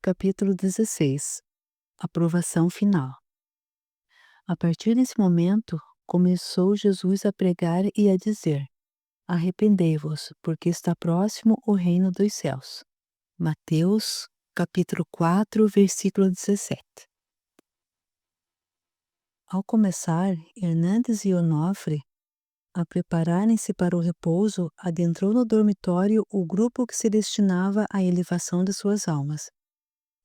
Capítulo 16. Aprovação final. A partir desse momento, começou Jesus a pregar e a dizer: Arrependei-vos, porque está próximo o reino dos céus. Mateus, capítulo 4, versículo 17. Ao começar, Hernandes e Onofre, a prepararem-se para o repouso, adentrou no dormitório o grupo que se destinava à elevação de suas almas.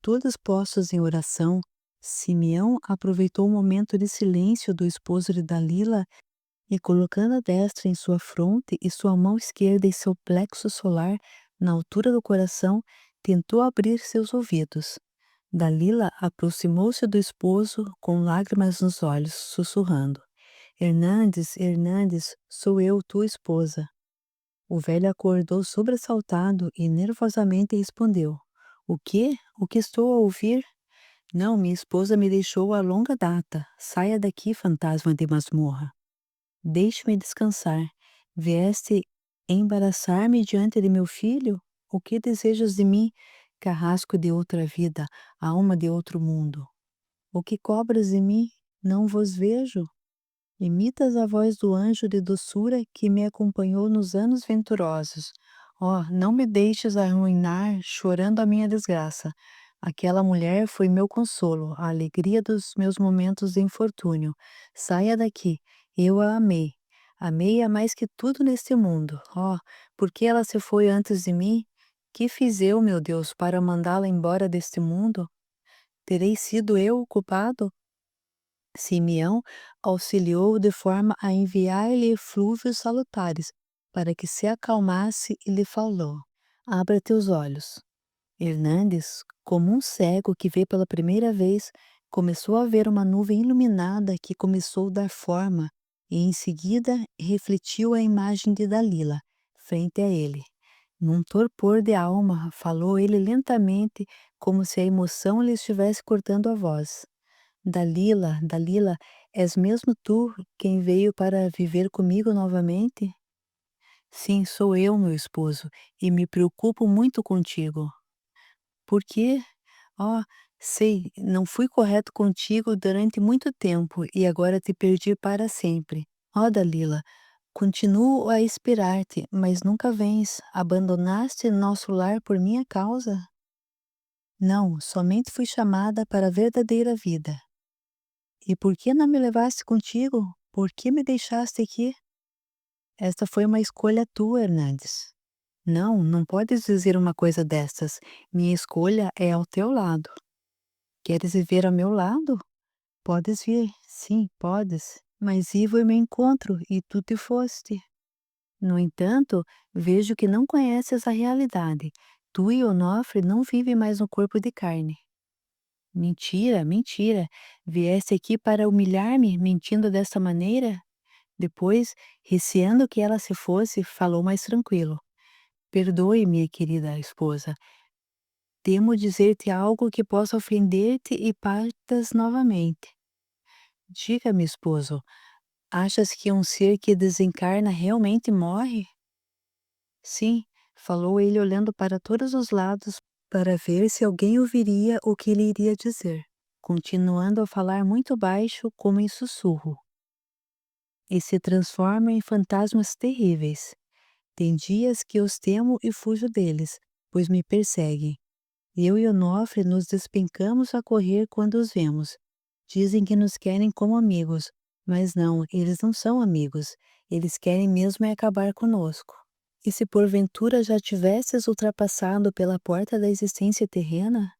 Todos postos em oração, Simeão aproveitou o momento de silêncio do esposo de Dalila e, colocando a destra em sua fronte e sua mão esquerda em seu plexo solar, na altura do coração, tentou abrir seus ouvidos. Dalila aproximou-se do esposo com lágrimas nos olhos, sussurrando: Hernandes, Hernandes, sou eu, tua esposa. O velho acordou sobressaltado e nervosamente respondeu: O quê? O que estou a ouvir? Não, minha esposa me deixou há longa data. Saia daqui, fantasma de masmorra. Deixe-me descansar. Vieste embaraçar-me diante de meu filho? O que desejas de mim, carrasco de outra vida, alma de outro mundo? O que cobras de mim? Não vos vejo? Imitas a voz do anjo de doçura que me acompanhou nos anos venturosos. Oh, não me deixes arruinar chorando a minha desgraça. Aquela mulher foi meu consolo, a alegria dos meus momentos de infortúnio. Saia daqui, eu a amei. Amei-a mais que tudo neste mundo. Oh, por que ela se foi antes de mim? Que fiz eu, meu Deus, para mandá-la embora deste mundo? Terei sido eu o culpado? Simeão auxiliou de forma a enviar-lhe eflúvios salutares, para que se acalmasse e lhe falou: Abra teus olhos. Hernandes, como um cego que vê pela primeira vez, começou a ver uma nuvem iluminada que começou a dar forma e em seguida refletiu a imagem de Dalila, frente a ele. Num torpor de alma, falou ele lentamente, como se a emoção lhe estivesse cortando a voz. Dalila, Dalila, és mesmo tu quem veio para viver comigo novamente? Sim, sou eu, meu esposo, e me preocupo muito contigo. Por quê? Oh, sei, não fui correto contigo durante muito tempo e agora te perdi para sempre. Oh, Dalila, continuo a esperar-te, mas nunca vens. Abandonaste nosso lar por minha causa? Não, somente fui chamada para a verdadeira vida. E por que não me levaste contigo? Por que me deixaste aqui? Esta foi uma escolha tua, Hernandes. Não, não podes dizer uma coisa destas. Minha escolha é ao teu lado. Queres viver ao meu lado? Podes vir, sim, podes. Mas Ivo eu me encontro e tu te foste. No entanto, vejo que não conheces a realidade. Tu e Onofre não vivem mais no corpo de carne. Mentira, mentira. Vieste aqui para humilhar-me, mentindo desta maneira? Depois, receando que ela se fosse, falou mais tranquilo. Perdoe, minha querida esposa. Temo dizer-te algo que possa ofender-te e partas novamente. Diga-me, esposo, achas que um ser que desencarna realmente morre? Sim, falou ele olhando para todos os lados para ver se alguém ouviria o que ele iria dizer, continuando a falar muito baixo, como em sussurro. E se transforma em fantasmas terríveis. Tem dias que os temo e fujo deles, pois me perseguem. Eu e Onofre nos despencamos a correr quando os vemos. Dizem que nos querem como amigos, mas não, eles não são amigos. Eles querem mesmo é acabar conosco. E se porventura já tivesses ultrapassado pela porta da existência terrena?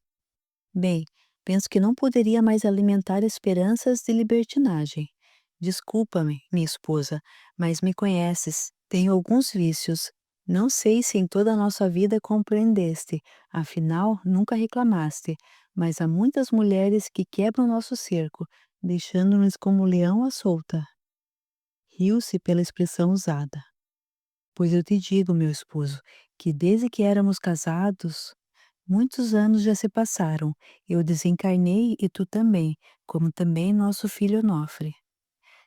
Bem, penso que não poderia mais alimentar esperanças de libertinagem. Desculpa-me, minha esposa, mas me conheces. Tenho alguns vícios. Não sei se em toda a nossa vida compreendeste, afinal, nunca reclamaste, mas há muitas mulheres que quebram nosso cerco, deixando-nos como leão à solta. Riu-se pela expressão usada. Pois eu te digo, meu esposo, que desde que éramos casados, muitos anos já se passaram. Eu desencarnei e tu também, como também nosso filho Onofre.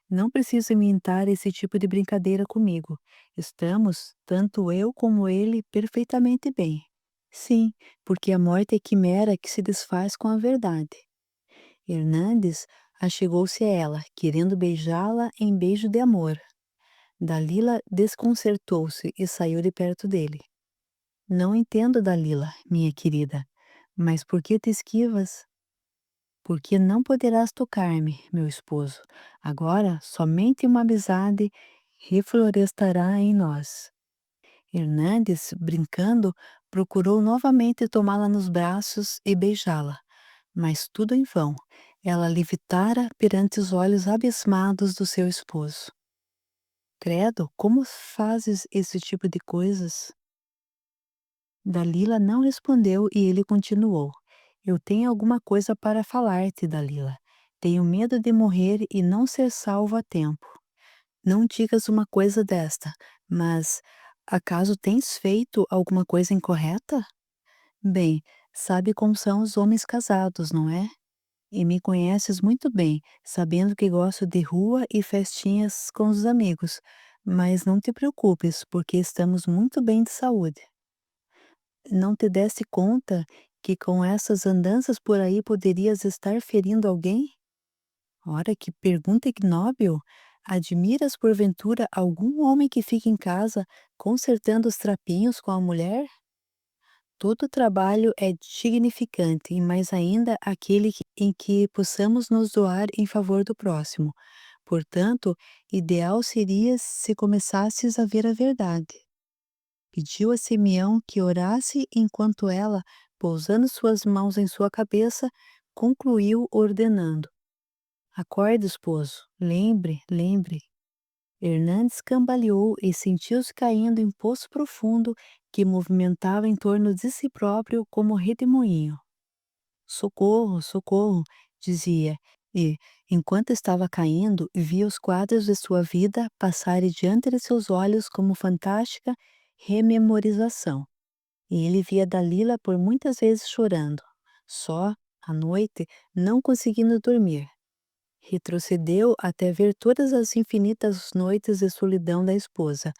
Não precisa imitar esse tipo de brincadeira comigo. Estamos, tanto eu como ele, perfeitamente bem. Sim, porque a morte é quimera que se desfaz com a verdade. Hernandes achegou-se a ela, querendo beijá-la em beijo de amor. Dalila desconcertou-se e saiu de perto dele. Não entendo, Dalila, minha querida, mas por que te esquivas? Porque não poderás tocar-me, meu esposo. Agora somente uma amizade reflorestará em nós. Hernandes, brincando, procurou novamente tomá-la nos braços e beijá-la, mas tudo em vão. Ela levitara perante os olhos abismados do seu esposo. Credo, como fazes esse tipo de coisas? Dalila não respondeu e ele continuou. Eu tenho alguma coisa para falar-te, Dalila. Tenho medo de morrer e não ser salvo a tempo. Não digas uma coisa desta, mas acaso tens feito alguma coisa incorreta? Bem, sabe como são os homens casados, não é? E me conheces muito bem, sabendo que gosto de rua e festinhas com os amigos. Mas não te preocupes, porque estamos muito bem de saúde. Não te deste conta que com essas andanças por aí poderias estar ferindo alguém? Ora, que pergunta ignóbil! Admiras porventura algum homem que fique em casa consertando os trapinhos com a mulher? Todo trabalho é dignificante, e mais ainda aquele em que possamos nos doar em favor do próximo. Portanto, ideal seria se começasses a ver a verdade. Pediu a Simeão que orasse enquanto ela, pousando suas mãos em sua cabeça, concluiu ordenando: Acorde, esposo, lembre, lembre. Hernandes cambaleou e sentiu-se caindo em poço profundo que movimentava em torno de si próprio como redemoinho. Socorro, socorro, dizia, e, enquanto estava caindo, via os quadros de sua vida passarem diante de seus olhos como fantástica rememorização. E ele via Dalila por muitas vezes chorando, só, à noite, não conseguindo dormir. Retrocedeu até ver todas as infinitas noites de solidão da esposa,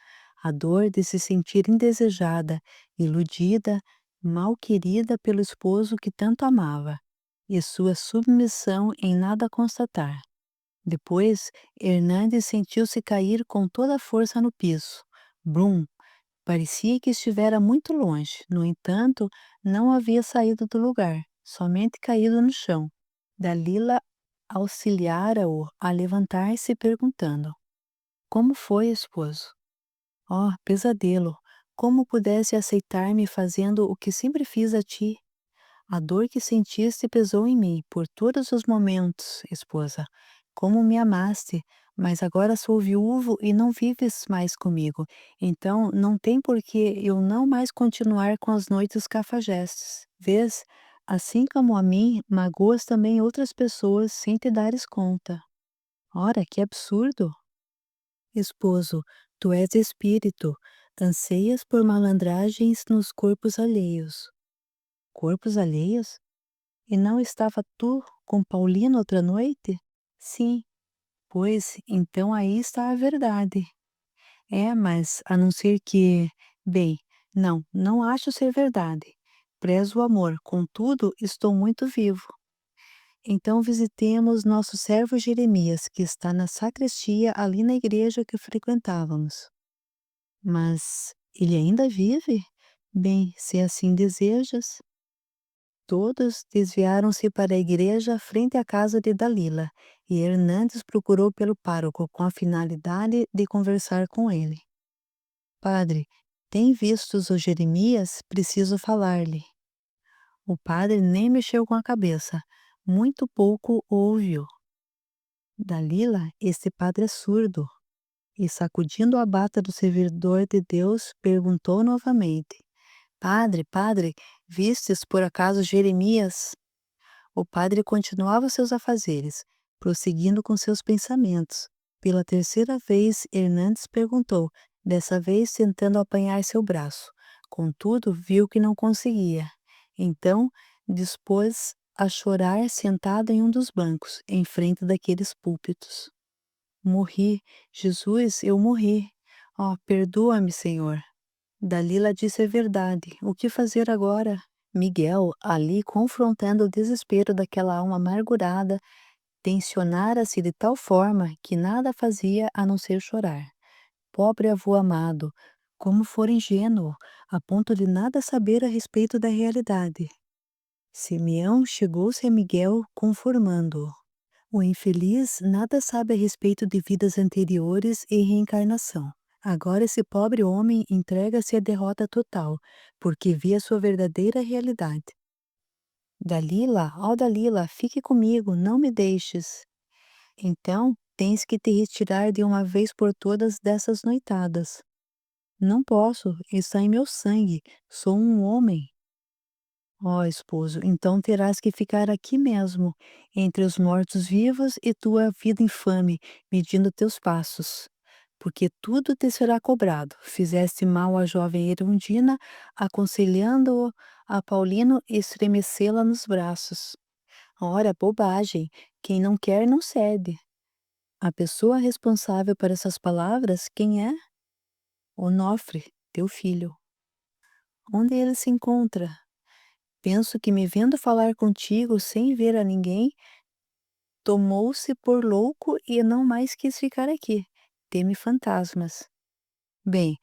a dor de se sentir indesejada, iludida, mal querida pelo esposo que tanto amava, e sua submissão em nada constatar. Depois, Hernandes sentiu-se cair com toda a força no piso. Brum! Parecia que estivera muito longe, no entanto, não havia saído do lugar, somente caído no chão. Dalila auxiliara-o a levantar-se, perguntando: Como foi, esposo? Oh, pesadelo! Como pudesse aceitar-me fazendo o que sempre fiz a ti? A dor que sentiste pesou em mim por todos os momentos, esposa. Como me amaste, mas agora sou viúvo e não vives mais comigo. Então não tem por que eu não mais continuar com as noites cafajestes. Vês? Assim como a mim, magoas também outras pessoas sem te dares conta. Ora, que absurdo! Esposo, tu és espírito, anseias por malandragens nos corpos alheios. Corpos alheios? E não estava tu com Paulino outra noite? Sim, pois então aí está a verdade. É, mas a não ser que, bem, não, não acho ser verdade. Prezo o amor, contudo, estou muito vivo. Então visitemos nosso servo Jeremias, que está na sacristia ali na igreja que frequentávamos. Mas ele ainda vive? Bem, se assim desejas. Todos desviaram-se para a igreja frente à casa de Dalila, e Hernandes procurou pelo pároco com a finalidade de conversar com ele. Padre, tem vistos o Jeremias? Preciso falar-lhe. O padre nem mexeu com a cabeça, muito pouco o ouviu. Dalila, este padre é surdo. E sacudindo a bata do servidor de Deus, perguntou novamente: Padre, padre, vistes por acaso Jeremias? O padre continuava seus afazeres, prosseguindo com seus pensamentos. Pela terceira vez, Hernandes perguntou, dessa vez tentando apanhar seu braço. Contudo, viu que não conseguia. Então, dispôs a chorar sentado em um dos bancos, em frente daqueles púlpitos. Morri, Jesus, eu morri. Oh, perdoa-me, Senhor. Dalila disse a verdade. O que fazer agora? Miguel, ali confrontando o desespero daquela alma amargurada, tensionara-se de tal forma que nada fazia a não ser chorar. Pobre avô amado, como fora ingênuo, a ponto de nada saber a respeito da realidade. Simeão chegou-se a Miguel conformando-o. O infeliz nada sabe a respeito de vidas anteriores e reencarnação. Agora esse pobre homem entrega-se à derrota total, porque vê a sua verdadeira realidade. Dalila, ó Dalila, fique comigo, não me deixes. Então, tens que te retirar de uma vez por todas dessas noitadas. Não posso, está em meu sangue, sou um homem. Ó esposo, então terás que ficar aqui mesmo, entre os mortos-vivos e tua vida infame, medindo teus passos. Porque tudo te será cobrado. Fizeste mal à jovem Erundina, aconselhando a Paulino estremecê-la nos braços. Ora, bobagem, quem não quer não cede. A pessoa responsável por essas palavras, quem é? Onofre, teu filho. Onde ele se encontra? Penso que me vendo falar contigo sem ver a ninguém, tomou-se por louco e não mais quis ficar aqui. Teme fantasmas. Bem,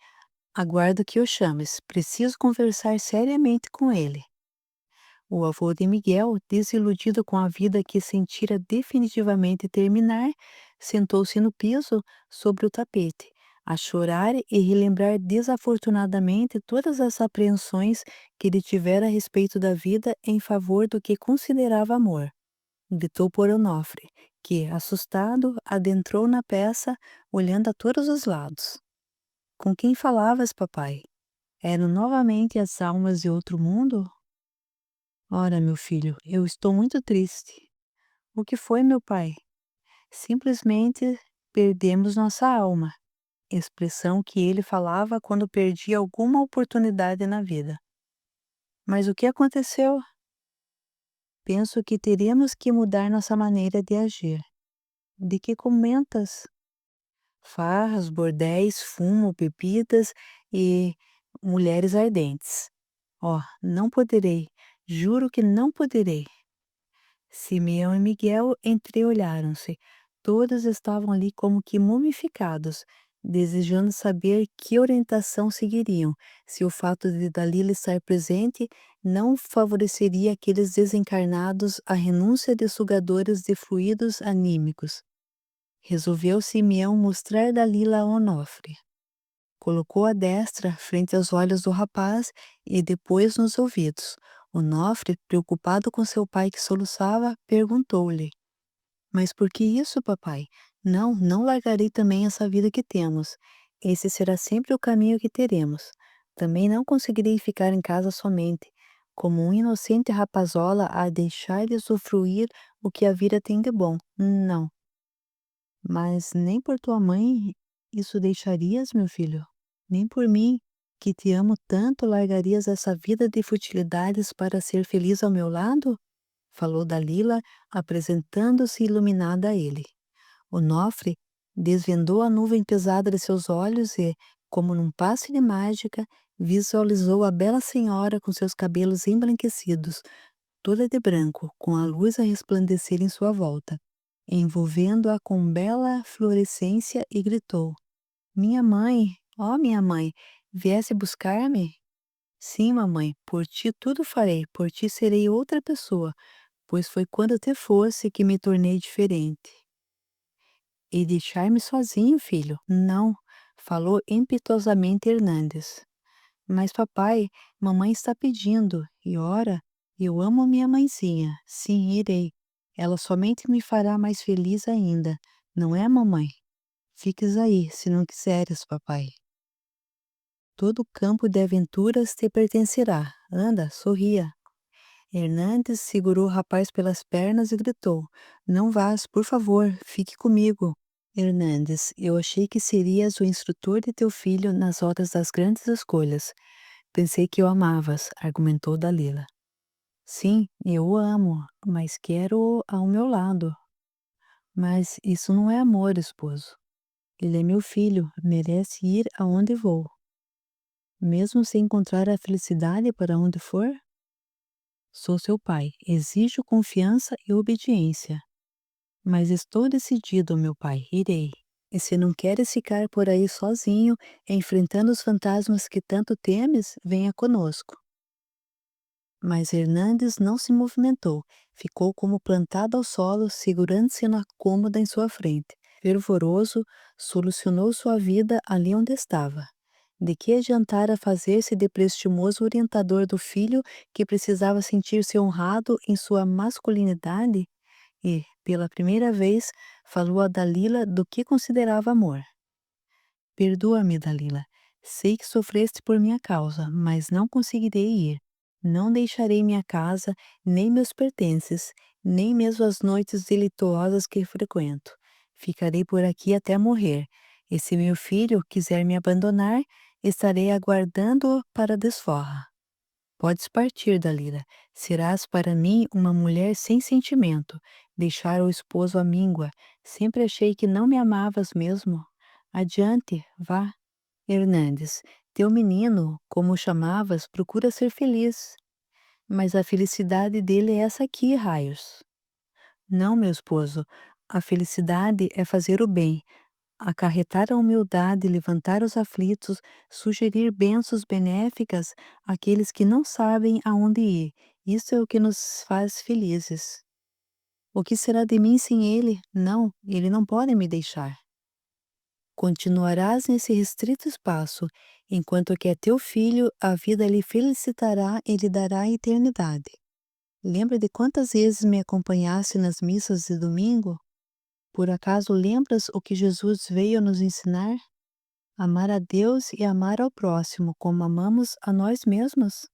aguardo que o chames. Preciso conversar seriamente com ele. O avô de Miguel, desiludido com a vida que sentira definitivamente terminar, sentou-se no piso sobre o tapete, a chorar e relembrar desafortunadamente todas as apreensões que ele tivera a respeito da vida em favor do que considerava amor. Gritou por Onofre, que, assustado, adentrou na peça, olhando a todos os lados. Com quem falavas, papai? Eram novamente as almas de outro mundo? Ora, meu filho, eu estou muito triste. O que foi, meu pai? Simplesmente perdemos nossa alma, expressão que ele falava quando perdia alguma oportunidade na vida. Mas o que aconteceu? Penso que teremos que mudar nossa maneira de agir. De que comentas? Farras, bordéis, fumo, bebidas e mulheres ardentes. Oh, não poderei, juro que não poderei. Simeão e Miguel entreolharam-se. Todos estavam ali como que mumificados, desejando saber que orientação seguiriam, se o fato de Dalila estar presente não favoreceria aqueles desencarnados à renúncia de sugadores de fluidos anímicos. Resolveu Simeão mostrar Dalila a Onofre. Colocou a destra frente aos olhos do rapaz e depois nos ouvidos. Onofre, preocupado com seu pai que soluçava, perguntou-lhe: Mas por que isso, papai? Não, não largarei também essa vida que temos. Esse será sempre o caminho que teremos. Também não conseguirei ficar em casa somente, como um inocente rapazola a deixar de usufruir o que a vida tem de bom. Não. Mas nem por tua mãe isso deixarias, meu filho? Nem por mim, que te amo tanto, largarias essa vida de futilidades para ser feliz ao meu lado? Falou Dalila, apresentando-se iluminada a ele. Onofre desvendou a nuvem pesada de seus olhos e, como num passe de mágica, visualizou a bela senhora com seus cabelos embranquecidos, toda de branco, com a luz a resplandecer em sua volta, envolvendo-a com bela fluorescência, e gritou: Minha mãe, ó minha mãe, viesse buscar-me? Sim, mamãe, por ti tudo farei, por ti serei outra pessoa, pois foi quando te fosse que me tornei diferente. E deixar-me sozinho, filho? Não, falou impetuosamente Hernandes. Mas papai, mamãe está pedindo, e ora, eu amo minha mãezinha, sim, irei. Ela somente me fará mais feliz ainda, não é, mamãe? Fiques aí, se não quiseres, papai. Todo o campo de aventuras te pertencerá. Anda, sorria. Hernandes segurou o rapaz pelas pernas e gritou: Não vás, por favor, fique comigo. Hernandes, eu achei que serias o instrutor de teu filho nas horas das grandes escolhas. Pensei que o amavas, argumentou Dalila. Sim, eu o amo, mas quero-o ao meu lado. Mas isso não é amor, esposo. Ele é meu filho, merece ir aonde vou. mesmo sem encontrar a felicidade para onde for? Sou seu pai, exijo confiança e obediência. Mas estou decidido, meu pai, irei. E se não queres ficar por aí sozinho, enfrentando os fantasmas que tanto temes, venha conosco. Mas Hernandes não se movimentou, ficou como plantado ao solo, segurando-se na cômoda em sua frente. Fervoroso, solucionou sua vida ali onde estava. De que adiantara fazer-se de prestimoso orientador do filho que precisava sentir-se honrado em sua masculinidade? E, pela primeira vez, falou a Dalila do que considerava amor. Perdoa-me, Dalila. Sei que sofreste por minha causa, mas não conseguirei ir. Não deixarei minha casa, nem meus pertences, nem mesmo as noites delituosas que frequento. Ficarei por aqui até morrer. E se meu filho quiser me abandonar, estarei aguardando-o para a desforra. Podes partir, Dalila. Serás para mim uma mulher sem sentimento. Deixar o esposo à míngua. Sempre achei que não me amavas mesmo. Adiante, vá. Hernandes, teu menino, como o chamavas, procura ser feliz. Mas a felicidade dele é essa aqui, raios. Não, meu esposo. A felicidade é fazer o bem, acarretar a humildade, levantar os aflitos, sugerir bênçãos benéficas àqueles que não sabem aonde ir. Isso é o que nos faz felizes. O que será de mim sem ele? Não, ele não pode me deixar. Continuarás nesse restrito espaço, enquanto que é teu filho, a vida lhe felicitará e lhe dará a eternidade. Lembra de quantas vezes me acompanhaste nas missas de domingo? Por acaso lembras o que Jesus veio nos ensinar? Amar a Deus e amar ao próximo como amamos a nós mesmos.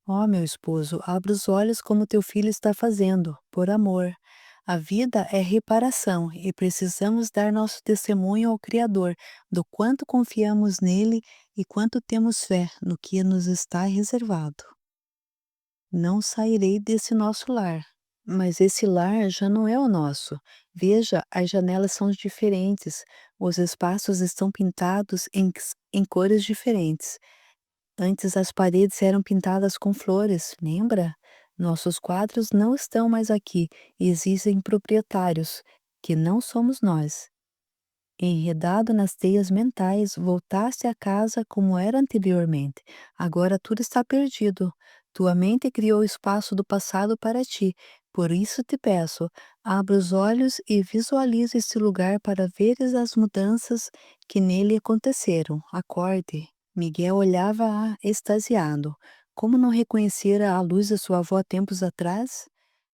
Ó, meu esposo, abre os olhos como teu filho está fazendo, por amor. A vida é reparação e precisamos dar nosso testemunho ao Criador do quanto confiamos nele e quanto temos fé no que nos está reservado. Não sairei desse nosso lar, mas esse lar já não é o nosso. Veja, as janelas são diferentes, os espaços estão pintados em cores diferentes. Antes as paredes eram pintadas com flores, lembra? Nossos quadros não estão mais aqui e existem proprietários, que não somos nós. Enredado nas teias mentais, voltaste à casa como era anteriormente. Agora tudo está perdido. Tua mente criou o espaço do passado para ti. Por isso te peço, abra os olhos e visualize este lugar para veres as mudanças que nele aconteceram. Acorde. Miguel olhava-a extasiado. Como não reconhecera a luz da sua avó tempos atrás?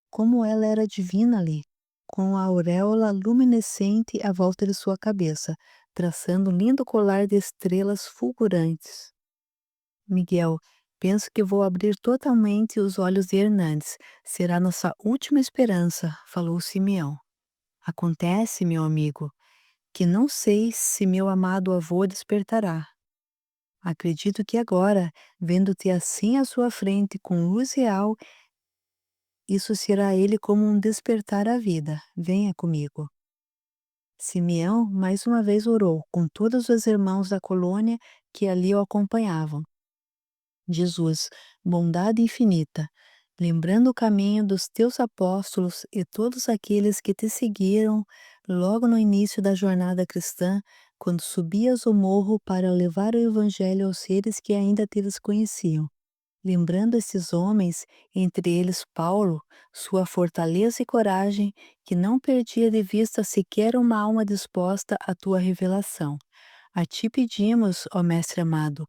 Como ela era divina ali, com a auréola luminescente à volta de sua cabeça, traçando um lindo colar de estrelas fulgurantes. Miguel, penso que vou abrir totalmente os olhos de Hernandes. Será nossa última esperança, falou Simeão. Acontece, meu amigo, que não sei se meu amado avô despertará. Acredito que agora, vendo-te assim à sua frente com luz real, isso será a ele como um despertar à vida. Venha comigo. Simeão mais uma vez orou com todos os irmãos da colônia que ali o acompanhavam. Jesus, bondade infinita, lembrando o caminho dos teus apóstolos e todos aqueles que te seguiram logo no início da jornada cristã, quando subias o morro para levar o evangelho aos seres que ainda te desconheciam. Lembrando esses homens, entre eles Paulo, sua fortaleza e coragem, que não perdia de vista sequer uma alma disposta à tua revelação. A ti pedimos, ó Mestre amado,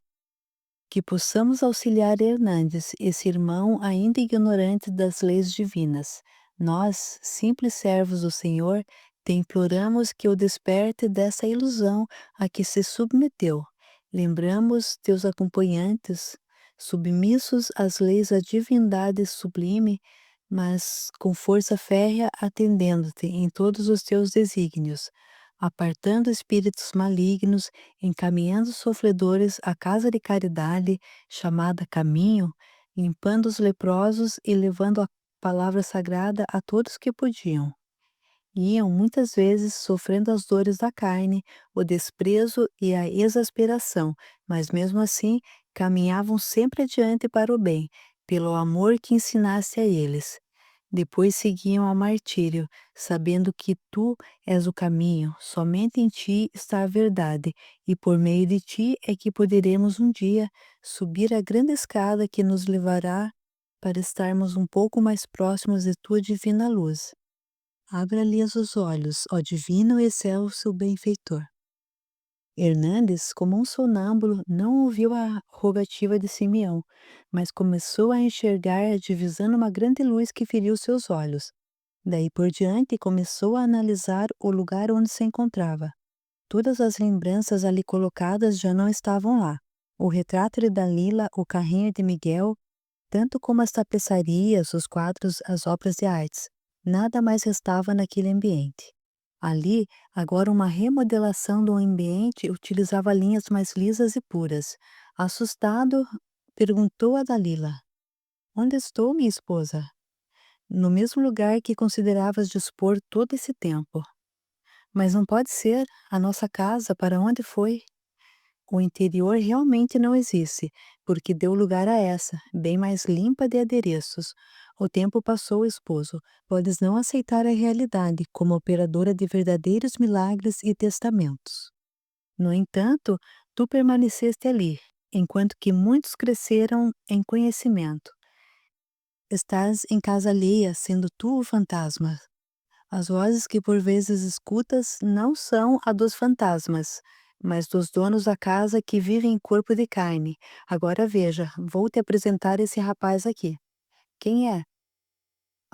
que possamos auxiliar Hernandes, esse irmão ainda ignorante das leis divinas. Nós, simples servos do Senhor, te imploramos que o desperte dessa ilusão a que se submeteu. Lembramos teus acompanhantes, submissos às leis da divindade sublime, mas com força férrea atendendo-te em todos os teus desígnios, apartando espíritos malignos, encaminhando sofredores à casa de caridade, chamada Caminho, limpando os leprosos e levando a palavra sagrada a todos que podiam. Iam muitas vezes sofrendo as dores da carne, o desprezo e a exasperação, mas mesmo assim Caminhavam sempre adiante para o bem, pelo amor que ensinaste a eles. Depois seguiam ao martírio, sabendo que tu és o caminho, somente em ti está a verdade, e por meio de ti é que poderemos um dia subir a grande escada que nos levará para estarmos um pouco mais próximos de tua divina luz. Abra-lhes os olhos, ó divino e excelso benfeitor. Hernandes, como um sonâmbulo, não ouviu a rogativa de Simeão, mas começou a enxergar divisando uma grande luz que feriu seus olhos. Daí por diante começou a analisar o lugar onde se encontrava. Todas as lembranças ali colocadas já não estavam lá. O retrato de Dalila, o carrinho de Miguel, tanto como as tapeçarias, os quadros, as obras de artes. Nada mais restava naquele ambiente. Ali, agora uma remodelação do ambiente utilizava linhas mais lisas e puras. Assustado, perguntou a Dalila: Onde estou, minha esposa? No mesmo lugar que consideravas dispor todo esse tempo. Mas não pode ser, a nossa casa, para onde foi? O interior realmente não existe, porque deu lugar a essa, bem mais limpa de adereços. O tempo passou, esposo. Podes não aceitar a realidade como operadora de verdadeiros milagres e testamentos. No entanto, tu permaneceste ali, enquanto que muitos cresceram em conhecimento. Estás em casa alheia, sendo tu o fantasma. As vozes que por vezes escutas não são a dos fantasmas, mas dos donos da casa que vivem em corpo de carne. Agora veja, vou te apresentar esse rapaz aqui. Quem é?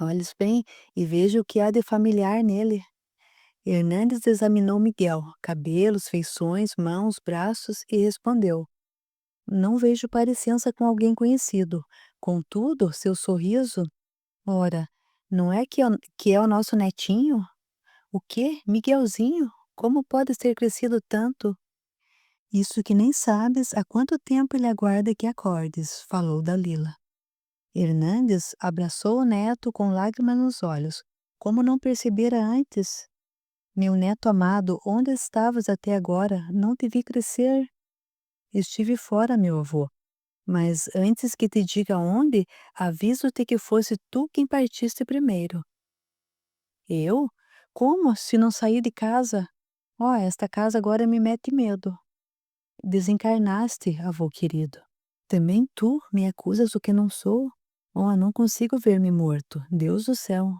Olhes bem e veja o que há de familiar nele. Hernandes examinou Miguel, cabelos, feições, mãos, braços e respondeu: Não vejo parecença com alguém conhecido. Contudo, seu sorriso. Ora, não é que é o nosso netinho? O quê? Miguelzinho? Como pode ter crescido tanto? Isso que nem sabes há quanto tempo ele aguarda que acordes, falou Dalila. Hernandes abraçou o neto com lágrimas nos olhos. Como não percebera antes? Meu neto amado, onde estavas até agora? Não te vi crescer. Estive fora, meu avô. Mas antes que te diga onde, aviso-te que fosse tu quem partiste primeiro. Eu? Como? Se não saí de casa? Oh, esta casa agora me mete medo. Desencarnaste, avô querido. Também tu me acusas do que não sou? Oh, não consigo ver-me morto, Deus do céu.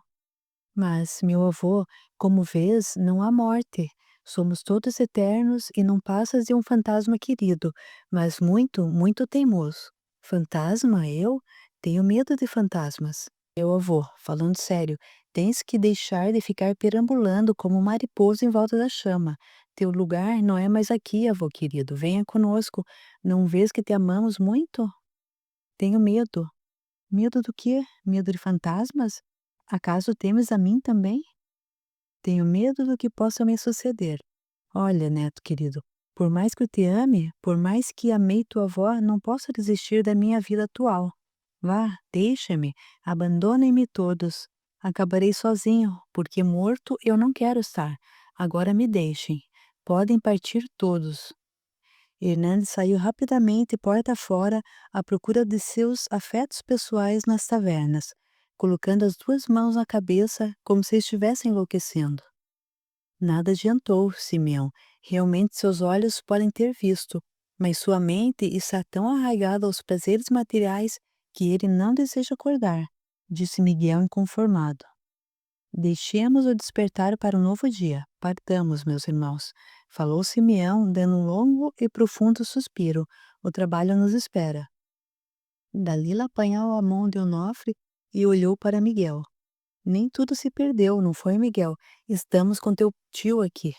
Mas, meu avô, como vês, não há morte. Somos todos eternos e não passas de um fantasma querido, mas muito, muito teimoso. Fantasma, eu? Tenho medo de fantasmas. Meu avô, falando sério, tens que deixar de ficar perambulando como mariposa em volta da chama. Teu lugar não é mais aqui, avô querido. Venha conosco. Não vês que te amamos muito? Tenho medo. Medo do quê? Medo de fantasmas? Acaso temes a mim também? Tenho medo do que possa me suceder. Olha, neto querido, por mais que eu te ame, por mais que amei tua avó, não posso desistir da minha vida atual. Vá, deixa-me, abandonem-me todos. Acabarei sozinho, porque morto eu não quero estar. Agora me deixem. Podem partir todos. Hernandes saiu rapidamente porta fora à procura de seus afetos pessoais nas tavernas, colocando as duas mãos na cabeça como se estivesse enlouquecendo. Nada adiantou, Simeão. Realmente seus olhos podem ter visto, mas sua mente está tão arraigada aos prazeres materiais que ele não deseja acordar, disse Miguel inconformado. Deixemos o despertar para um novo dia. Partamos, meus irmãos. Falou Simeão, dando um longo e profundo suspiro. O trabalho nos espera. Dalila apanhou a mão de Onofre e olhou para Miguel. Nem tudo se perdeu, não foi, Miguel? Estamos com teu tio aqui.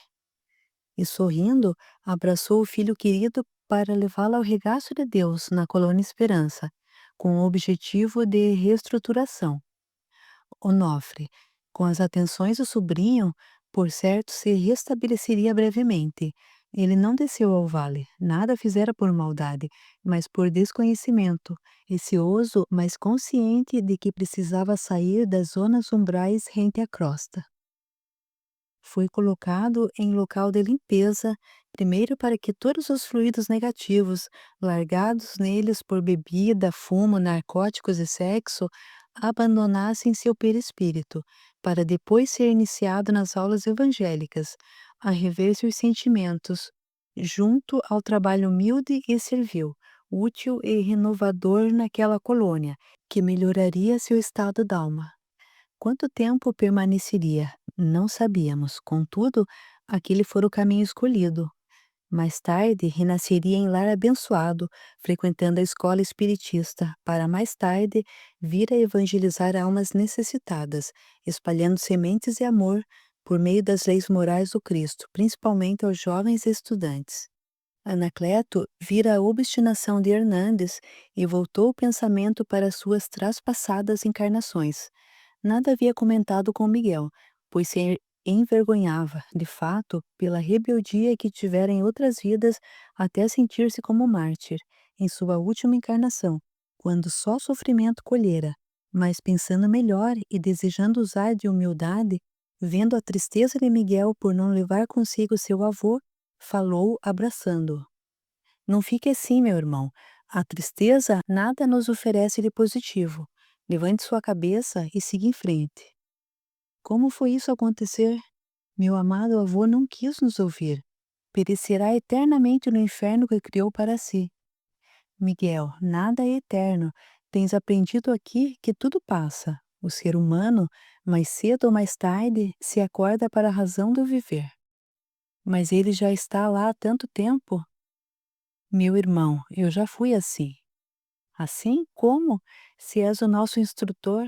E sorrindo, abraçou o filho querido para levá-lo ao regaço de Deus na colônia Esperança, com o objetivo de reestruturação. Onofre, com as atenções do sobrinho, por certo se restabeleceria brevemente. Ele não desceu ao vale, nada fizera por maldade, mas por desconhecimento, receoso, mas consciente de que precisava sair das zonas umbrais rente à crosta. foi colocado em local de limpeza, primeiro para que todos os fluidos negativos, largados neles por bebida, fumo, narcóticos e sexo, abandonassem seu perispírito, para depois ser iniciado nas aulas evangélicas, a rever seus sentimentos, junto ao trabalho humilde e servil, útil e renovador naquela colônia, que melhoraria seu estado d'alma. Quanto tempo permaneceria? Não sabíamos. Contudo, aquele fora o caminho escolhido. Mais tarde, renasceria em lar abençoado, frequentando a escola espiritista, para mais tarde vir a evangelizar almas necessitadas, espalhando sementes de amor por meio das leis morais do Cristo, principalmente aos jovens estudantes. Anacleto vira a obstinação de Hernandes e voltou o pensamento para suas traspassadas encarnações. Nada havia comentado com Miguel, pois se envergonhava, de fato, pela rebeldia que tivera em outras vidas até sentir-se como mártir, em sua última encarnação, quando só sofrimento colhera. Mas pensando melhor e desejando usar de humildade, vendo a tristeza de Miguel por não levar consigo seu avô, falou abraçando-o. Não fique assim, meu irmão. A tristeza nada nos oferece de positivo. Levante sua cabeça e siga em frente. Como foi isso acontecer? Meu amado avô não quis nos ouvir. Perecerá eternamente no inferno que criou para si. Miguel, nada é eterno. Tens aprendido aqui que tudo passa. O ser humano, mais cedo ou mais tarde, se acorda para a razão do viver. Mas ele já está lá há tanto tempo. Meu irmão, eu já fui assim. Assim como? Se és o nosso instrutor.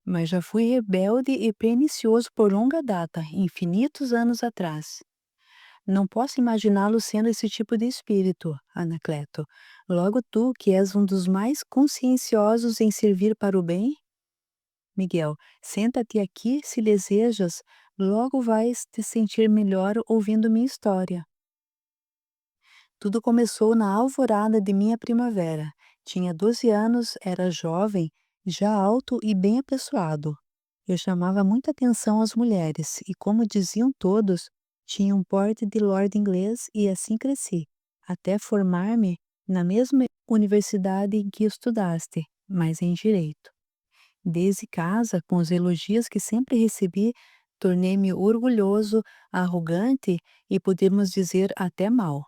Mas já fui rebelde e pernicioso por longa data, infinitos anos atrás. Não posso imaginá-lo sendo esse tipo de espírito, Anacleto. Logo tu, que és um dos mais conscienciosos em servir para o bem? Miguel, senta-te aqui se desejas, logo vais te sentir melhor ouvindo minha história. Tudo começou na alvorada de minha primavera. Tinha 12 anos, era jovem, já alto e bem apessoado. Eu chamava muita atenção às mulheres e, como diziam todos, tinha um porte de lord inglês e assim cresci, até formar-me na mesma universidade em que estudaste, mas em direito. Desde casa, com os elogios que sempre recebi, tornei-me orgulhoso, arrogante e, podemos dizer, até mau.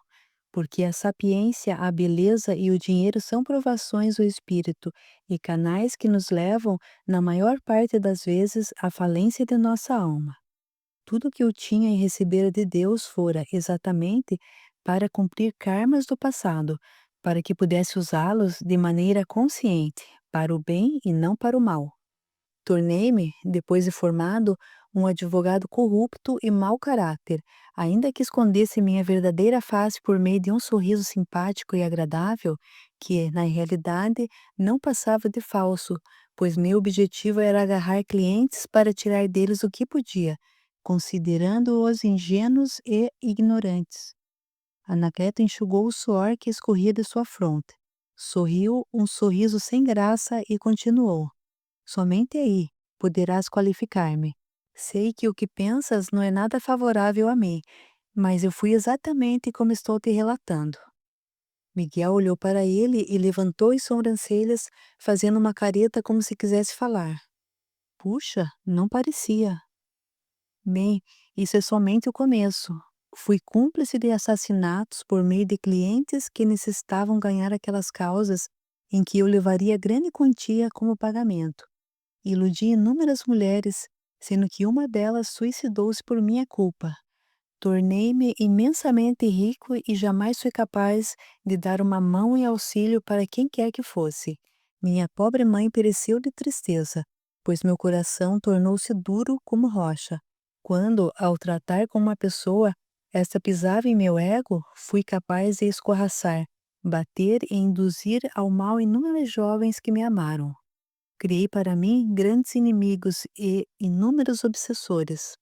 Porque a sapiência, a beleza e o dinheiro são provações do espírito e canais que nos levam, na maior parte das vezes, à falência de nossa alma. Tudo que eu tinha e recebera de Deus fora, exatamente, para cumprir karmas do passado, para que pudesse usá-los de maneira consciente, para o bem e não para o mal. Tornei-me, depois de formado, um advogado corrupto e mau caráter, ainda que escondesse minha verdadeira face por meio de um sorriso simpático e agradável, que, na realidade, não passava de falso, pois meu objetivo era agarrar clientes para tirar deles o que podia, considerando-os ingênuos e ignorantes. Anacleto enxugou o suor que escorria de sua fronte. Sorriu um sorriso sem graça e continuou. Somente aí poderás qualificar-me. Sei que o que pensas não é nada favorável a mim, mas eu fui exatamente como estou te relatando. Miguel olhou para ele e levantou as sobrancelhas, fazendo uma careta como se quisesse falar. Puxa, não parecia. Bem, isso é somente o começo. Fui cúmplice de assassinatos por meio de clientes que necessitavam ganhar aquelas causas em que eu levaria grande quantia como pagamento. Iludi inúmeras mulheres, sendo que uma delas suicidou-se por minha culpa. Tornei-me imensamente rico e jamais fui capaz de dar uma mão em auxílio para quem quer que fosse. Minha pobre mãe pereceu de tristeza, pois meu coração tornou-se duro como rocha. Quando, ao tratar com uma pessoa, esta pisava em meu ego, fui capaz de escorraçar, bater e induzir ao mal inúmeros jovens que me amaram. Criei para mim grandes inimigos e inúmeros obsessores.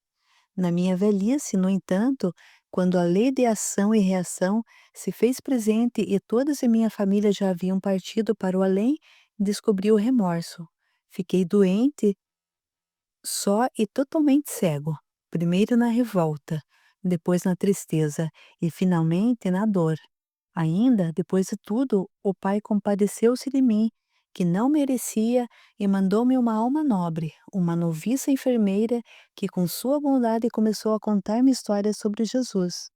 Na minha velhice, no entanto, quando a lei de ação e reação se fez presente e todas em minha família já haviam partido para o além, descobri o remorso. Fiquei doente, só e totalmente cego. primeiro na revolta, depois na tristeza e finalmente na dor. Ainda, depois de tudo, o Pai compadeceu-se de mim, que não merecia, e mandou-me uma alma nobre, uma noviça enfermeira, que com sua bondade começou a contar-me histórias sobre Jesus.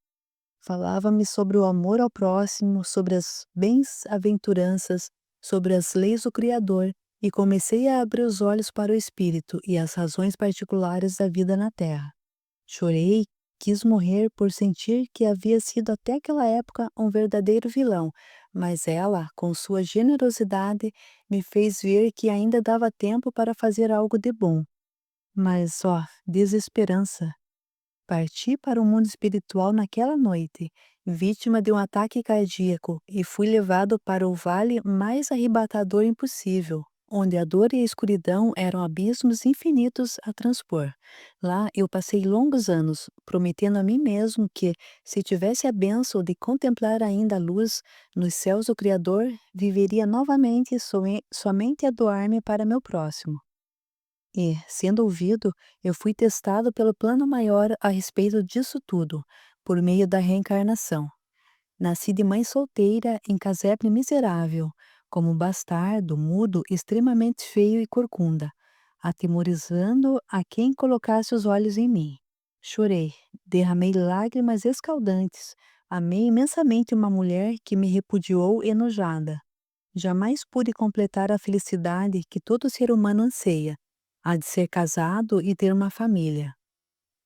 Falava-me sobre o amor ao próximo, sobre as bens-aventuranças, sobre as leis do Criador, e comecei a abrir os olhos para o espírito e as razões particulares da vida na terra. Chorei, quis morrer por sentir que havia sido até aquela época um verdadeiro vilão, mas ela, com sua generosidade, me fez ver que ainda dava tempo para fazer algo de bom. Mas, ó, desesperança! Parti para o mundo espiritual naquela noite, vítima de um ataque cardíaco, e fui levado para o vale mais arrebatador impossível, onde a dor e a escuridão eram abismos infinitos a transpor. Lá eu passei longos anos, prometendo a mim mesmo que, se tivesse a bênção de contemplar ainda a luz nos céus do Criador, viveria novamente somente a doar-me para meu próximo. E, sendo ouvido, eu fui testado pelo plano maior a respeito disso tudo, por meio da reencarnação. Nasci de mãe solteira em casebre miserável, como um bastardo, mudo, extremamente feio e corcunda, atemorizando a quem colocasse os olhos em mim. Chorei, derramei lágrimas escaldantes, amei imensamente uma mulher que me repudiou enojada. Jamais pude completar a felicidade que todo ser humano anseia, a de ser casado e ter uma família.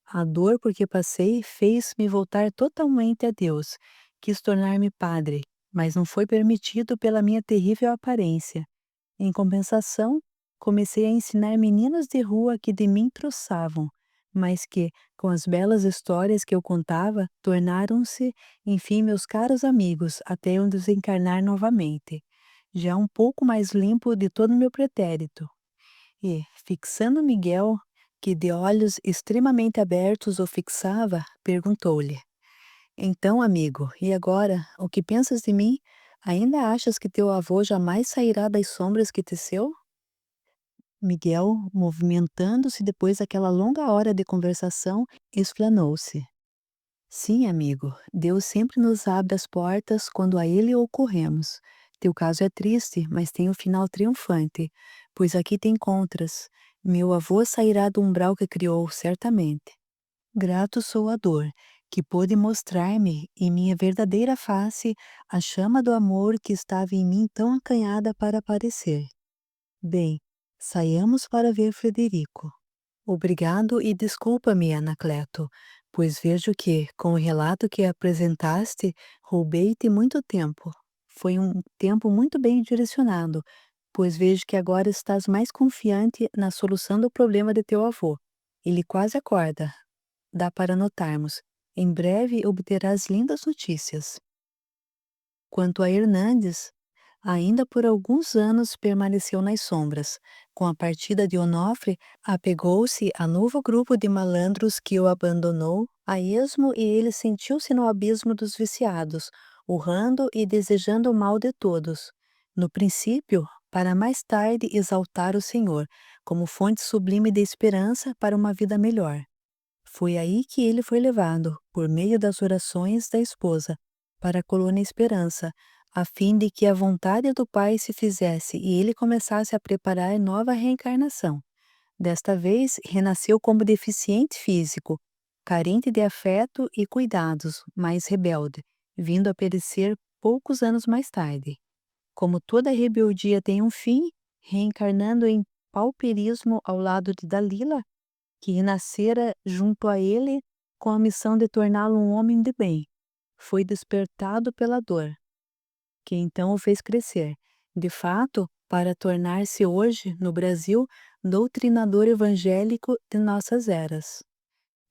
A dor por que passei fez-me voltar totalmente a Deus. Quis tornar-me padre, mas não foi permitido pela minha terrível aparência. Em compensação, comecei a ensinar meninas de rua que de mim troçavam, mas que, com as belas histórias que eu contava, tornaram-se, enfim, meus caros amigos, até eu desencarnar novamente, já um pouco mais limpo de todo o meu pretérito. E, fixando Miguel, que de olhos extremamente abertos o fixava, perguntou-lhe: Então, amigo, e agora, o que pensas de mim? Ainda achas que teu avô jamais sairá das sombras que teceu? Miguel, movimentando-se depois daquela longa hora de conversação, explanou-se. Sim, amigo, Deus sempre nos abre as portas quando a Ele ocorremos. Teu caso é triste, mas tem um final triunfante, pois aqui te encontras. Meu avô sairá do umbral que criou, certamente. Grato sou a dor, que pôde mostrar-me, em minha verdadeira face, a chama do amor que estava em mim tão acanhada para aparecer. Bem, saiamos para ver Frederico. Obrigado e desculpa-me, Anacleto, pois vejo que, com o relato que apresentaste, roubei-te muito tempo. Foi um tempo muito bem direcionado, pois vejo que agora estás mais confiante na solução do problema de teu avô. Ele quase acorda. Dá para notarmos. Em breve obterás lindas notícias. Quanto a Hernandes, ainda por alguns anos permaneceu nas sombras. Com a partida de Onofre, apegou-se a novo grupo de malandros que o abandonou a esmo e ele sentiu-se no abismo dos viciados, urrando e desejando o mal de todos. No princípio, para mais tarde exaltar o Senhor, como fonte sublime de esperança para uma vida melhor. Foi aí que ele foi levado, por meio das orações da esposa, para a colônia Esperança, a fim de que a vontade do Pai se fizesse e ele começasse a preparar nova reencarnação. Desta vez, renasceu como deficiente físico, carente de afeto e cuidados, mas rebelde, vindo a perecer poucos anos mais tarde. Como toda rebeldia tem um fim, reencarnando em pauperismo ao lado de Dalila, que nascera junto a ele com a missão de torná-lo um homem de bem. Foi despertado pela dor, que então o fez crescer, de fato, para tornar-se hoje, no Brasil, doutrinador evangélico de nossas eras.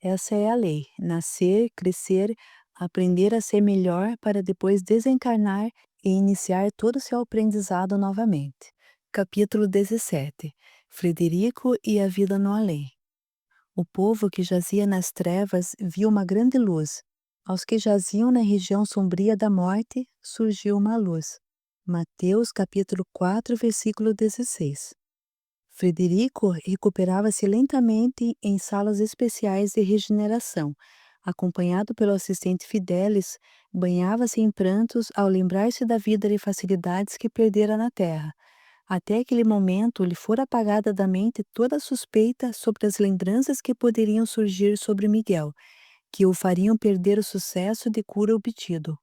Essa é a lei: nascer, crescer, aprender a ser melhor para depois desencarnar e iniciar todo o seu aprendizado novamente. Capítulo 17. Frederico e a vida no além. O povo que jazia nas trevas viu uma grande luz. Aos que jaziam na região sombria da morte, surgiu uma luz. Mateus capítulo 4, versículo 16. Frederico recuperava-se lentamente em salas especiais de regeneração. Acompanhado pelo assistente Fidelis, banhava-se em prantos ao lembrar-se da vida de facilidades que perdera na terra. Até aquele momento lhe fora apagada da mente toda a suspeita sobre as lembranças que poderiam surgir sobre Miguel, que o fariam perder o sucesso de cura obtido.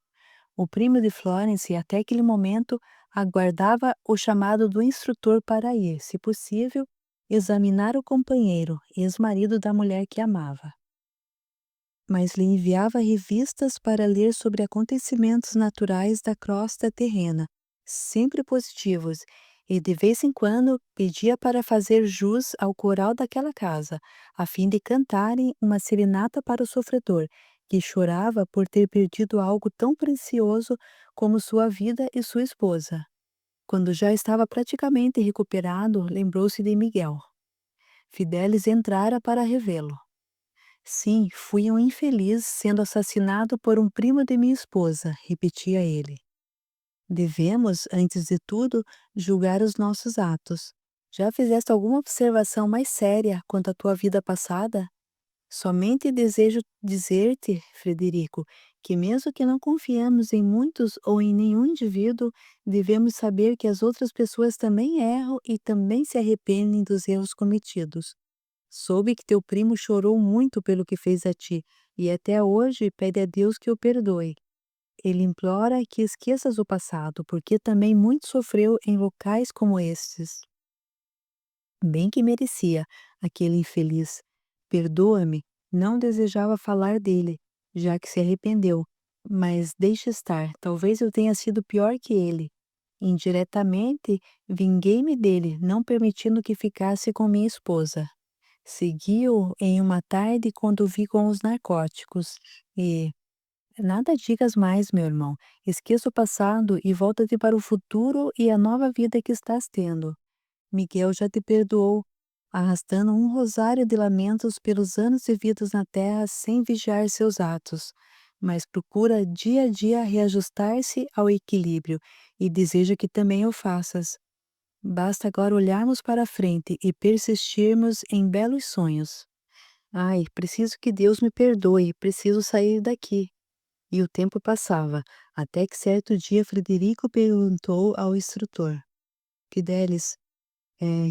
O primo de Florence, até aquele momento, aguardava o chamado do instrutor para ir, se possível, examinar o companheiro, ex-marido da mulher que amava. Mas lhe enviava revistas para ler sobre acontecimentos naturais da crosta terrena, sempre positivos, e de vez em quando pedia para fazer jus ao coral daquela casa, a fim de cantarem uma serenata para o sofredor, que chorava por ter perdido algo tão precioso como sua vida e sua esposa. Quando já estava praticamente recuperado, lembrou-se de Miguel. Fidelis entrara para revê-lo. Sim, fui um infeliz sendo assassinado por um primo de minha esposa, repetia ele. Devemos, antes de tudo, julgar os nossos atos. Já fizeste alguma observação mais séria quanto à tua vida passada? Somente desejo dizer-te, Frederico, que mesmo que não confiemos em muitos ou em nenhum indivíduo, devemos saber que as outras pessoas também erram e também se arrependem dos erros cometidos. Soube que teu primo chorou muito pelo que fez a ti, e até hoje pede a Deus que o perdoe. Ele implora que esqueças o passado, porque também muito sofreu em locais como estes. Bem que merecia, aquele infeliz. Perdoa-me, não desejava falar dele, já que se arrependeu, mas deixa estar, talvez eu tenha sido pior que ele. Indiretamente, vinguei-me dele, não permitindo que ficasse com minha esposa. Segui-o em uma tarde quando o vi com os narcóticos. E nada digas mais, meu irmão. Esqueça o passado e volta-te para o futuro e a nova vida que estás tendo. Miguel já te perdoou, arrastando um rosário de lamentos pelos anos vividos na terra sem vigiar seus atos, mas procura dia a dia reajustar-se ao equilíbrio e deseja que também o faças. Basta agora olharmos para a frente e persistirmos em belos sonhos. Ai, preciso que Deus me perdoe, preciso sair daqui. E o tempo passava, até que certo dia Frederico perguntou ao instrutor: Fidelis,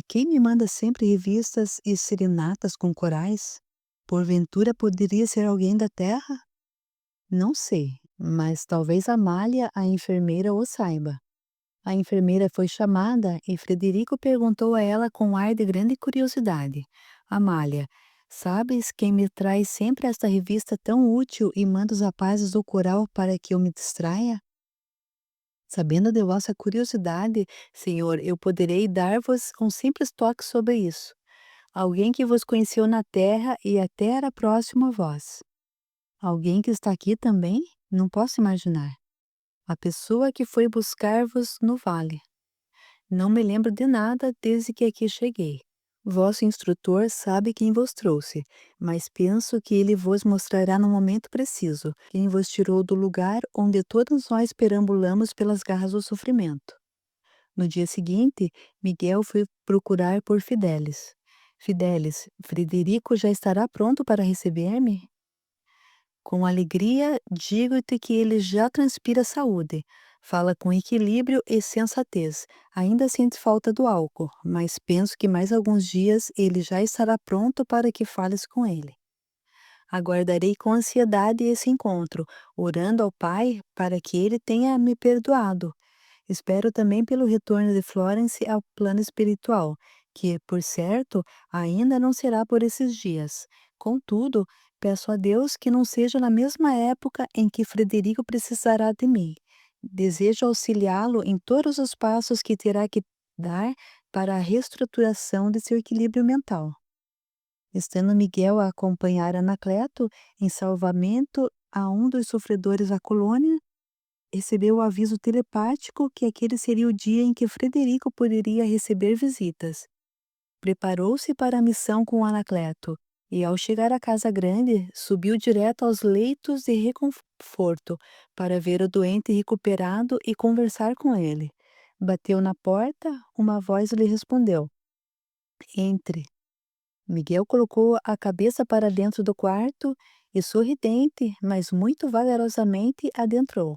quem me manda sempre revistas e serenatas com corais? Porventura poderia ser alguém da terra? Não sei, mas talvez Amália, a enfermeira, o saiba. A enfermeira foi chamada e Frederico perguntou a ela com ar de grande curiosidade: Amália, sabes quem me traz sempre esta revista tão útil e manda os rapazes do coral para que eu me distraia? Sabendo de vossa curiosidade, senhor, eu poderei dar-vos um simples toque sobre isso. Alguém que vos conheceu na terra e até era próximo a vós. Alguém que está aqui também? Não posso imaginar. A pessoa que foi buscar-vos no vale. Não me lembro de nada desde que aqui cheguei. Vosso instrutor sabe quem vos trouxe, mas penso que ele vos mostrará no momento preciso quem vos tirou do lugar onde todos nós perambulamos pelas garras do sofrimento. No dia seguinte, Miguel foi procurar por Fidelis. Fidelis, Frederico já estará pronto para receber-me? Com alegria, digo-te que ele já transpira saúde. Fala com equilíbrio e sensatez. Ainda sente falta do álcool, mas penso que mais alguns dias ele já estará pronto para que fales com ele. Aguardarei com ansiedade esse encontro, orando ao Pai para que ele tenha me perdoado. Espero também pelo retorno de Florence ao plano espiritual, que, por certo, ainda não será por esses dias. Contudo, peço a Deus que não seja na mesma época em que Frederico precisará de mim. Desejo auxiliá-lo em todos os passos que terá que dar para a reestruturação de seu equilíbrio mental. Estando Miguel a acompanhar Anacleto em salvamento a um dos sofredores da colônia, recebeu o aviso telepático que aquele seria o dia em que Frederico poderia receber visitas. Preparou-se para a missão com Anacleto e, ao chegar à casa grande, subiu direto aos leitos de reconforto para ver o doente recuperado e conversar com ele. Bateu na porta, uma voz lhe respondeu. Entre. Miguel colocou a cabeça para dentro do quarto e, sorridente, mas muito vagarosamente, adentrou.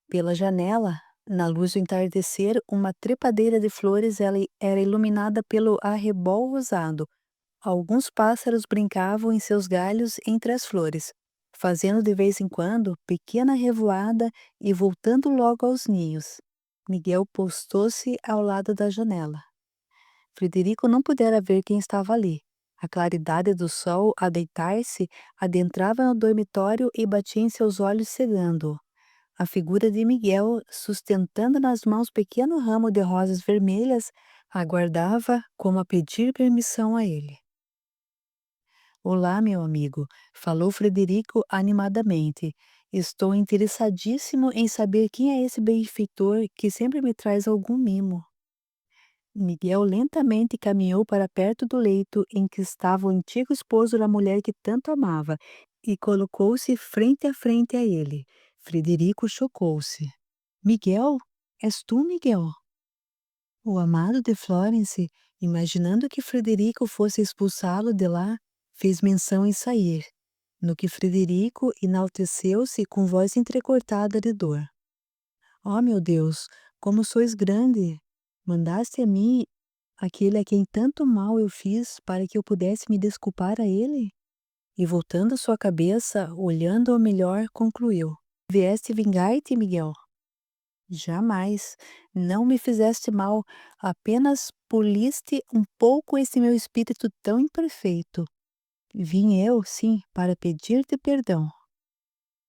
Pela janela, na luz do entardecer, uma trepadeira de flores era iluminada pelo arrebol rosado. Alguns pássaros brincavam em seus galhos entre as flores, fazendo de vez em quando pequena revoada e voltando logo aos ninhos. Miguel postou-se ao lado da janela. Frederico não pudera ver quem estava ali. A claridade do sol, a deitar-se, adentrava no dormitório e batia em seus olhos, cegando-o. A figura de Miguel, sustentando nas mãos pequeno ramo de rosas vermelhas, aguardava como a pedir permissão a ele. Olá, meu amigo, falou Frederico animadamente. Estou interessadíssimo em saber quem é esse benfeitor que sempre me traz algum mimo. Miguel lentamente caminhou para perto do leito em que estava o antigo esposo da mulher que tanto amava e colocou-se frente a frente a ele. Frederico chocou-se. Miguel? És tu, Miguel? O amado de Florence, imaginando que Frederico fosse expulsá-lo de lá, fez menção em sair, no que Frederico enalteceu-se com voz entrecortada de dor. Ó meu Deus, como sois grande! Mandaste a mim aquele a quem tanto mal eu fiz para que eu pudesse me desculpar a ele? E voltando sua cabeça, olhando-o melhor, concluiu: Vieste vingar-te, Miguel? Jamais. Não me fizeste mal, apenas poliste um pouco esse meu espírito tão imperfeito. Vim eu, sim, para pedir-te perdão.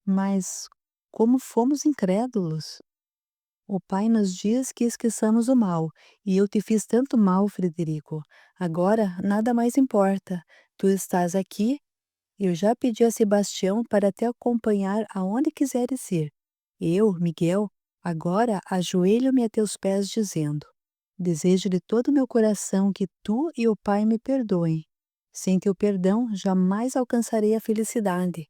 Mas como fomos incrédulos! O Pai nos diz que esqueçamos o mal, e eu te fiz tanto mal, Frederico. Agora nada mais importa. Tu estás aqui. Eu já pedi a Sebastião para te acompanhar aonde quiseres ir. Eu, Miguel, agora ajoelho-me a teus pés dizendo: desejo de todo o meu coração que tu e o Pai me perdoem. Sem teu perdão, jamais alcançarei a felicidade.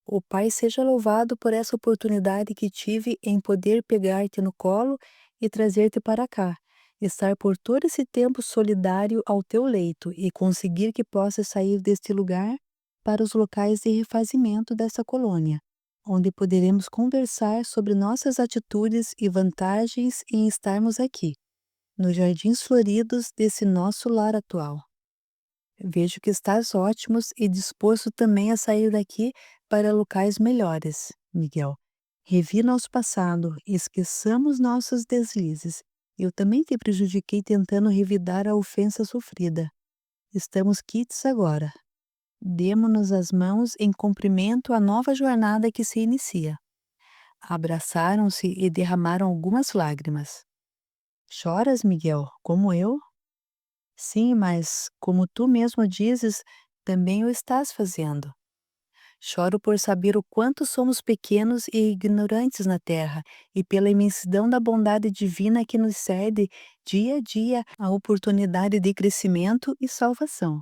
O Pai seja louvado por essa oportunidade que tive em poder pegar-te no colo e trazer-te para cá, estar por todo esse tempo solidário ao teu leito e conseguir que possas sair deste lugar para os locais de refazimento dessa colônia, onde poderemos conversar sobre nossas atitudes e vantagens em estarmos aqui, nos jardins floridos desse nosso lar atual. Vejo que estás ótimos e disposto também a sair daqui para locais melhores, Miguel. Revi nosso passado, esqueçamos nossos deslizes. Eu também te prejudiquei tentando revidar a ofensa sofrida. Estamos quites agora. Demo-nos as mãos em cumprimento à nova jornada que se inicia. Abraçaram-se e derramaram algumas lágrimas. Choras, Miguel, como eu? Sim, mas, como tu mesmo dizes, também o estás fazendo. Choro por saber o quanto somos pequenos e ignorantes na terra, e pela imensidão da bondade divina que nos cede, dia a dia, a oportunidade de crescimento e salvação.